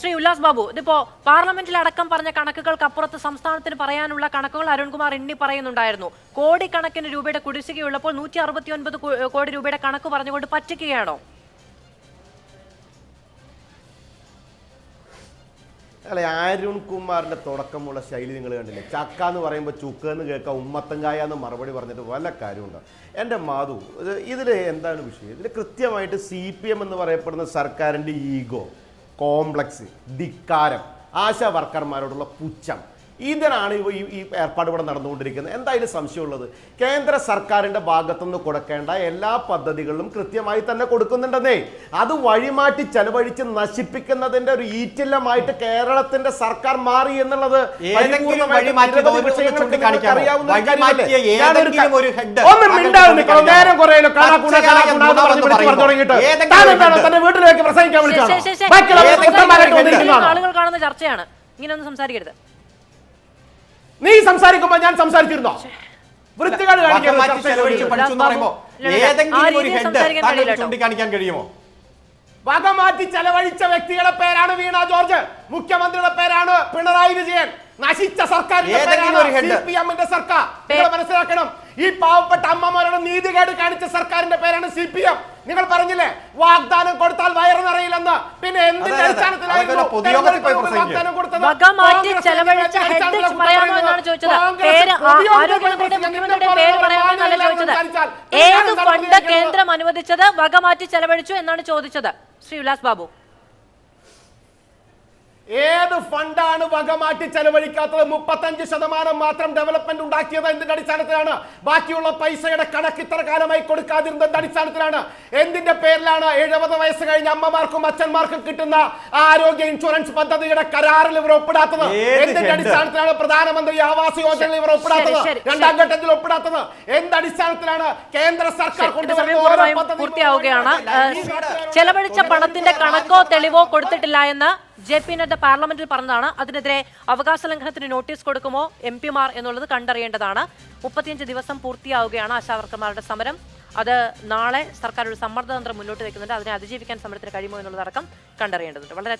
ശ്രീ ഉല്ലാസ് ബാബു, ഇതിപ്പോ പാർലമെന്റിൽ അടക്കം പറഞ്ഞ കണക്കുകൾക്കപ്പുറത്ത് സംസ്ഥാനത്തിന് പറയാനുള്ള കണക്കുകൾ അരുൺകുമാർ എണ്ണി പറയുന്നുണ്ടായിരുന്നു. കോടിക്കണക്കിന് രൂപയുടെ കുടിശ്ശികയുള്ളപ്പോൾ 169 കോടി രൂപയുടെ കണക്ക് പറഞ്ഞുകൊണ്ട് പറ്റിക്കുകയാണോ? അല്ലെ, അരുൺകുമാറിന്റെ തുടക്കമുള്ള ശൈലി നിങ്ങൾ കണ്ടില്ലേ? ചക്ക എന്ന് പറയുമ്പോൾ ചുക്ക് എന്ന് കേൾക്കാം, ഉമ്മത്തങ്കായ എന്ന് മറുപടി പറഞ്ഞിട്ട് വല്ല കാര്യമുണ്ടോ? എൻ്റെ മാധു, ഇതിൽ എന്താണ് വിഷയം? ഇതിൽ കൃത്യമായിട്ട് CPM എന്ന് പറയപ്പെടുന്ന സർക്കാരിൻ്റെ ഈഗോ, കോംപ്ലക്സ്, ധിക്കാരം, ആശാ വർക്കർമാരോടുള്ള പുച്ഛം, ഇതിനാണ് ഈ ഏർപ്പാട് ഇവിടെ നടന്നുകൊണ്ടിരിക്കുന്നത്. എന്തായാലും സംശയമുള്ളത്, കേന്ദ്ര സർക്കാരിൻ്റെ ഭാഗത്തുനിന്ന് കൊടുക്കേണ്ട എല്ലാ പദ്ധതികളും കൃത്യമായി തന്നെ കൊടുക്കുന്നുണ്ടെന്നേ. അത് വഴിമാറ്റി ചെലവഴിച്ച് നശിപ്പിക്കുന്നതിന്റെ ഒരു ഈറ്റില്ലമായിട്ട് കേരളത്തിന്റെ സർക്കാർ മാറി എന്നുള്ളത് വീട്ടിലേക്ക് പ്രസംഗിക്കാൻ ആളുകൾ കാണുന്ന ചർച്ചയാണ്. ഇങ്ങനെയൊന്നും സംസാരിക്കരുത്. നീ സംസാരിക്കുമ്പോ ഞാൻ സംസാരിച്ചിരുന്നോ? വൃത്തികേട് ചൂണ്ടിക്കാണിക്കാൻ കഴിയുമോ? വക മാറ്റി ചെലവഴിച്ച വ്യക്തിയുടെ പേരാണ് വീണ ജോർജ്, മുഖ്യമന്ത്രിയുടെ പേരാണ് പിണറായി വിജയൻ, നശിച്ച സർക്കാരിന്റെ CPM-ന്റെ സർക്കാർ. നിങ്ങൾ മനസ്സിലാക്കണം, ഈ പാവപ്പെട്ട അമ്മമാരുടെ നീതികേട് കാണിച്ച സർക്കാരിന്റെ പേരാണ് CPM. നിങ്ങൾ പറഞ്ഞില്ലേ വാഗ്ദാനം കൊടുത്താൽ വയറ് നിറയില്ലെന്ന്? പിന്നെ എന്തിന്റെ അടിസ്ഥാനത്തിലായിരുന്നു വാഗ്ദാനം കൊടുത്തത്? ഏത് ഫണ്ട് കേന്ദ്രം അനുവദിച്ചത് വക മാറ്റി ചെലവഴിച്ചു എന്നാണ് ചോദിച്ചത് ശ്രീ ഉല്ലാസ് ബാബു. ഏത് ഫണ്ടാണ് വകമാറ്റി ചെലവഴിക്കാത്തത്? 35% മാത്രം ഡെവലപ്മെന്റ് ഉണ്ടാക്കിയത് എന്തിന്റെ അടിസ്ഥാനത്തിലാണ്? ബാക്കിയുള്ള പൈസയുടെ കണക്ക് ഇത്ര കാലമായി കൊടുക്കാതിരുന്നതിന്റെ അടിസ്ഥാനത്തിലാണ്. എന്തിന്റെ പേരിലാണ് 70 വയസ്സ് കഴിഞ്ഞ അമ്മമാർക്കും അച്ഛന്മാർക്കും കിട്ടുന്ന ആരോഗ്യ ഇൻഷുറൻസ് പദ്ധതിയുടെ കരാറിൽ ഇവർ ഒപ്പിടാത്തത്? എന്തിന്റെ അടിസ്ഥാനത്തിലാണ് പ്രധാനമന്ത്രി ആവാസ് യോജനയിൽ ഇവർ ഒപ്പിടാത്തത്? രണ്ടാം ഘട്ടത്തിൽ ഒപ്പിടാത്തത് എന്തടിസ്ഥാനത്തിലാണ്? കേന്ദ്ര സർക്കാർ പൂർത്തിയാവുകയാണ്. ചെലവഴിച്ച പണത്തിന്റെ കണക്കോ തെളിവോ കൊടുത്തിട്ടില്ല എന്ന് JP നദ്ദ പാർലമെന്റിൽ പറഞ്ഞതാണ്. അതിനെതിരെ അവകാശ ലംഘനത്തിന് നോട്ടീസ് കൊടുക്കുമോ MP-മാർ എന്നുള്ളത് കണ്ടറിയേണ്ടതാണ്. 35 ദിവസം പൂർത്തിയാവുകയാണ് ആശാവർക്കർമാരുടെ സമരം. അത് നാളെ സർക്കാർ ഒരു സമ്മർദ്ദതന്ത്രം മുന്നോട്ട് വെക്കുന്നുണ്ട്. അതിനെ അതിജീവിക്കാൻ സമരത്തിന് കഴിയുമോ എന്നുള്ളതടക്കം കണ്ടറിയേണ്ടതുണ്ട്. വളരെ